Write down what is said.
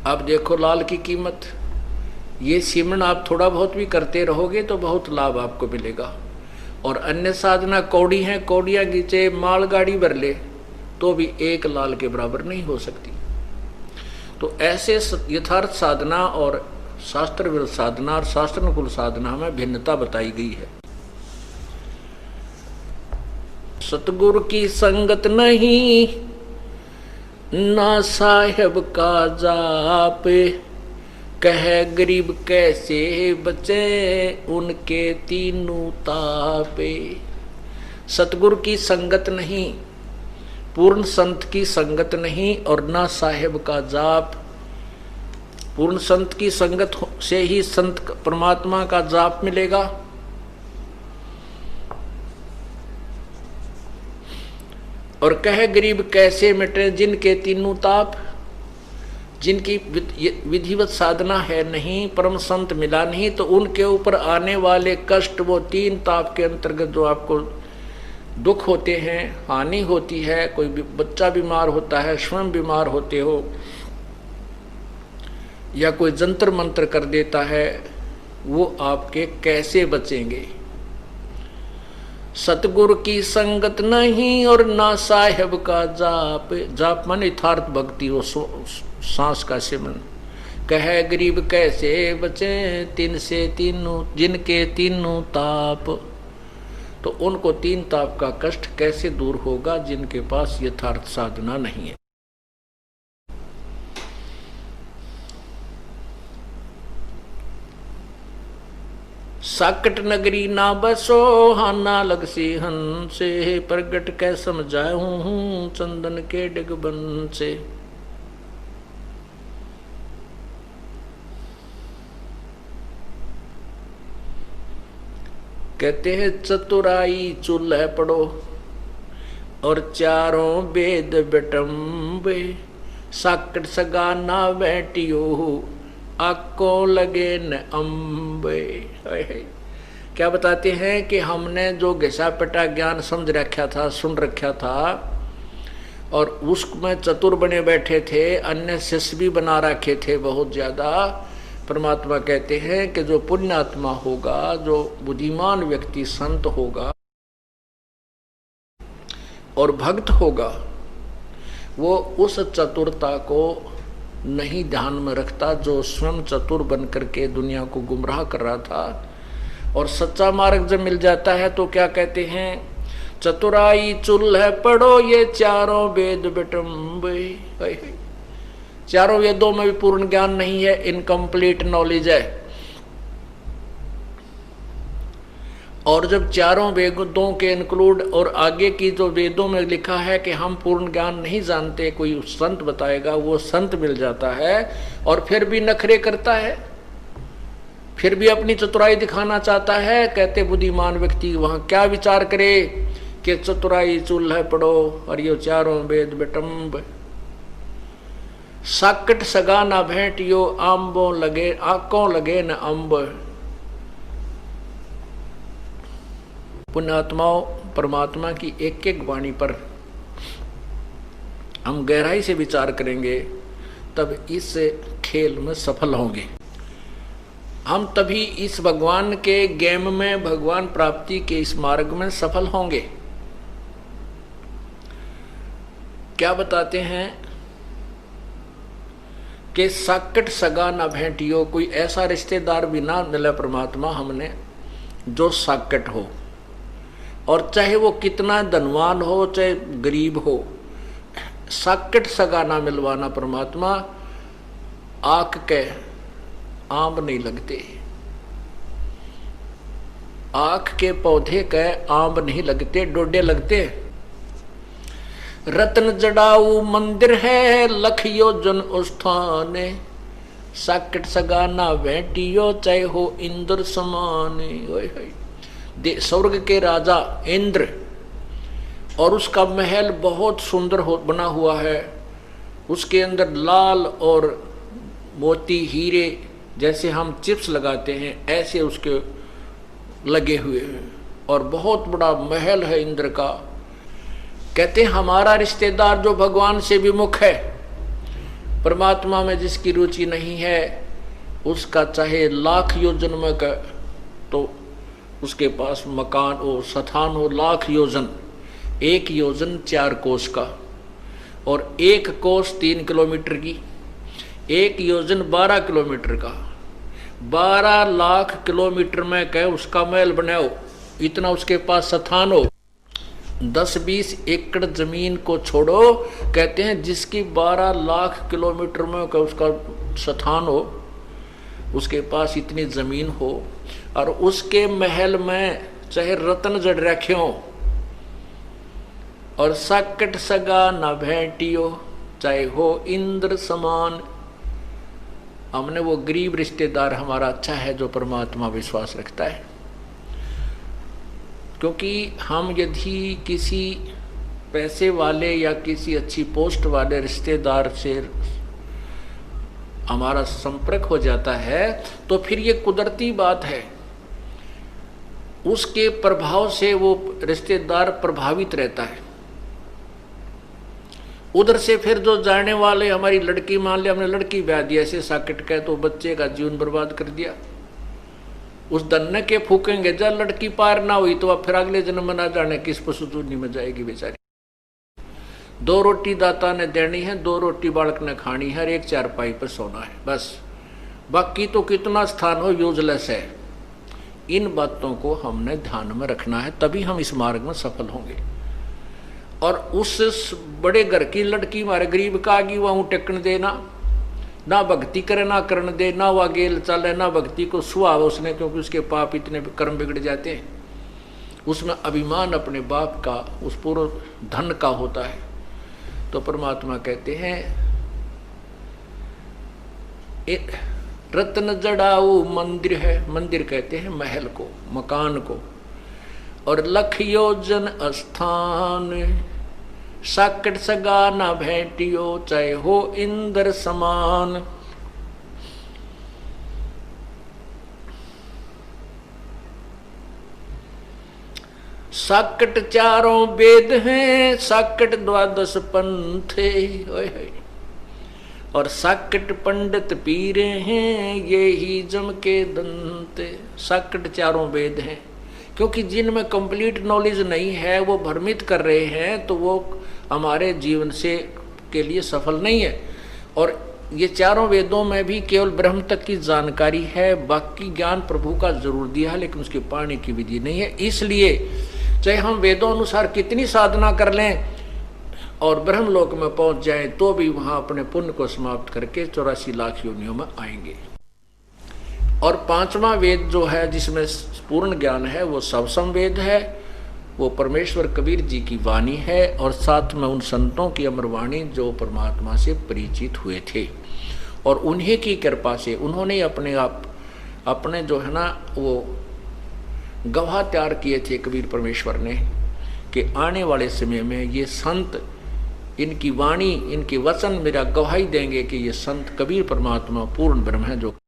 अब देखो लाल की कीमत, ये सिमरन आप थोड़ा बहुत भी करते रहोगे तो बहुत लाभ आपको मिलेगा। और अन्य साधना कौड़ी हैं, कौड़ियाँ खींचे मालगाड़ी भर ले तो भी एक लाल के बराबर नहीं हो सकती। तो ऐसे यथार्थ साधना और शास्त्र विरुद्ध साधना और शास्त्र अनुकूल साधना में भिन्नता बताई गई है। सतगुरु की संगत नहीं, ना साहेब का जाप, कह गरीब कैसे बचे उनके तीनों तापे। सतगुरु की संगत नहीं, पूर्ण संत की संगत नहीं, और ना साहेब का जाप। पूर्ण संत की संगत से ही संत परमात्मा का जाप मिलेगा। और कह गरीब कैसे मिटे जिनके तीनों ताप, जिनकी विधिवत साधना है नहीं, परम संत मिला नहीं, तो उनके ऊपर आने वाले कष्ट वो तीन ताप के अंतर्गत जो आपको दुख होते हैं, हानि होती है, कोई बच्चा बीमार होता है, स्वयं बीमार होते हो, या कोई जंतर मंत्र कर देता है, वो आपके कैसे बचेंगे। सतगुरु की संगत नहीं और ना साहेब का जाप। जाप माने यथार्थ भक्ति, हो सांस का सिमरन। कह गरीब कैसे बचे तीन से तीनों जिनके तीनों ताप। तो उनको तीन ताप का कष्ट कैसे दूर होगा जिनके पास यथार्थ साधना नहीं है। साकट नगरी ना बसो हाना लग सी हंसे, प्रगट कै समझाऊं हूं चंदन के डिगबन से। कहते हैं चतुराई चूल्हे पड़ो और चारों वेद बटम्बे, साकट सगा ना बैठियो आको लगे न अम्बे। क्या बताते हैं कि हमने जो घिसा पिटा ज्ञान समझ रखा था, सुन रखा था, और उसमें चतुर बने बैठे थे, अन्य शिष्य भी बना रखे थे बहुत ज्यादा। परमात्मा कहते हैं कि जो पुण्यात्मा होगा, जो बुद्धिमान व्यक्ति संत होगा और भक्त होगा, वो उस चतुरता को नहीं ध्यान में रखता जो स्वयं चतुर बन करके दुनिया को गुमराह कर रहा था। और सच्चा मार्ग जब मिल जाता है तो क्या कहते हैं, चतुराई चूल्हे पढ़ो ये चारों वेद बिटम्बे। चारों वेदों में भी पूर्ण ज्ञान नहीं है, इनकम्प्लीट नॉलेज है। और जब चारों वेदों के इंक्लूड और आगे की जो वेदों में लिखा है कि हम पूर्ण ज्ञान नहीं जानते, कोई संत बताएगा, वो संत मिल जाता है और फिर भी नखरे करता है, फिर भी अपनी चतुराई दिखाना चाहता है। कहते बुद्धिमान व्यक्ति वहां क्या विचार करे कि चतुराई चूल्हे पढ़ो और ये चारों वेद बिटम्ब, साकट सगा ना भेंट यो आंबों लगे आंकों लगे न अम्ब। पुण्यात्माओं, परमात्मा की एक एक वाणी पर हम गहराई से विचार करेंगे तब इस खेल में सफल होंगे। हम तभी इस भगवान के गेम में, भगवान प्राप्ति के इस मार्ग में सफल होंगे। क्या बताते हैं कि साकट सगा ना भेंटियो, कोई ऐसा रिश्तेदार भी ना मिला परमात्मा हमने जो साकट हो, और चाहे वो कितना धनवान हो चाहे गरीब हो, साकट सगा ना मिलवाना परमात्मा। आंख के आम नहीं लगते, आंख के पौधे के आम नहीं लगते, डोडे लगते। रत्न जड़ाऊ मंदिर है लखियो जन उस्थाने, साकट सगा ना भेंटियो चाहे हो इंद्र समाने। स्वर्ग के राजा इंद्र, और उसका महल बहुत सुंदर बना हुआ है, उसके अंदर लाल और मोती हीरे जैसे हम चिप्स लगाते हैं ऐसे उसके लगे हुए हैं, और बहुत बड़ा महल है इंद्र का। कहते हैं हमारा रिश्तेदार जो भगवान से विमुख है परमात्मा में जिसकी रुचि नहीं है उसका चाहे लाख योजन में का तो उसके पास मकान हो, स्थान हो लाख योजन, 1 योजन 4 कोस का, और 1 कोस 3 किलोमीटर की, 1 योजन 12 किलोमीटर का, 12 लाख किलोमीटर में कह उसका महल बनाओ, इतना उसके पास स्थान हो। 10-20 एकड़ जमीन को छोड़ो, कहते हैं जिसकी 12 लाख किलोमीटर में का उसका स्थान हो, उसके पास इतनी जमीन हो और उसके महल में चाहे रत्न जड़ रखे हो और साकट सगा न भेंटियो, चाहे हो इंद्र समान। हमने वो गरीब रिश्तेदार हमारा अच्छा है जो परमात्मा विश्वास रखता है, क्योंकि हम यदि किसी पैसे वाले या किसी अच्छी पोस्ट वाले रिश्तेदार से हमारा संपर्क हो जाता है तो फिर ये कुदरती बात है, उसके प्रभाव से वो रिश्तेदार प्रभावित रहता है। उधर से फिर जो जाने वाले, हमारी लड़की मान लिया हमने लड़की ब्याह दी ऐसे साकेट कहे तो बच्चे का जीवन बर्बाद कर दिया, उस दन्ने के फूकेंगे जब लड़की पार ना हुई तो अब फिर अगले जन्म में ना जाने किस पशुचूनी में जाएगी बेचारी। 2 रोटी दाता ने देनी है, 2 रोटी बालक ने खानी है, 1 चारपाई पर सोना है, बस बाकी तो कितना स्थान हो यूजलेस है। इन बातों को हमने ध्यान में रखना है, तभी हम इस मार्ग में सफल होंगे। और उस बड़े घर की लड़की मारे गरीब का आगी वह टेकन देना, ना भक्ति करे ना करण दे, ना वह गेल चले, ना भक्ति को सुहाव उसने, क्योंकि उसके पाप इतने कर्म बिगड़ जाते हैं। उसमें अभिमान अपने बाप का, उस पूर्ण धन का होता है। तो परमात्मा कहते हैं एक रत्न जड़ाऊ मंदिर है, मंदिर कहते हैं महल को, मकान को, और लख योजन स्थान, साकट सगा ना भेंटियो, चाहे हो इंद्र समान। साकट 4 वेद हैं, साकट 12 पंथ है, और साकट पंडित पीरे हैं, ये ही जम के दंत। साकट 4 वेद हैं, क्योंकि जिनमें कंप्लीट नॉलेज नहीं है वो भ्रमित कर रहे हैं तो वो हमारे जीवन से के लिए सफल नहीं है। और ये 4 वेदों में भी केवल ब्रह्म तक की जानकारी है, बाकी ज्ञान प्रभु का जरूर दिया है लेकिन उसके पाने की विधि नहीं है। इसलिए चाहे हम वेदों अनुसार कितनी साधना कर लें और ब्रह्मलोक में पहुंच जाएं तो भी वहां अपने पुण्य को समाप्त करके 84 लाख योनियों में आएंगे। और 5वां वेद जो है जिसमें पूर्ण ज्ञान है वो सबसम वेद है, वो परमेश्वर कबीर जी की वाणी है, और साथ में उन संतों की अमर वाणी जो परमात्मा से परिचित हुए थे, और उन्हीं की कृपा से उन्होंने अपने जो है ना वो गवाह तैयार किए थे कबीर परमेश्वर ने कि आने वाले समय में ये संत, इनकी वाणी, इनके वचन मेरा गवाही देंगे कि ये संत कबीर परमात्मा पूर्ण ब्रह्म है जो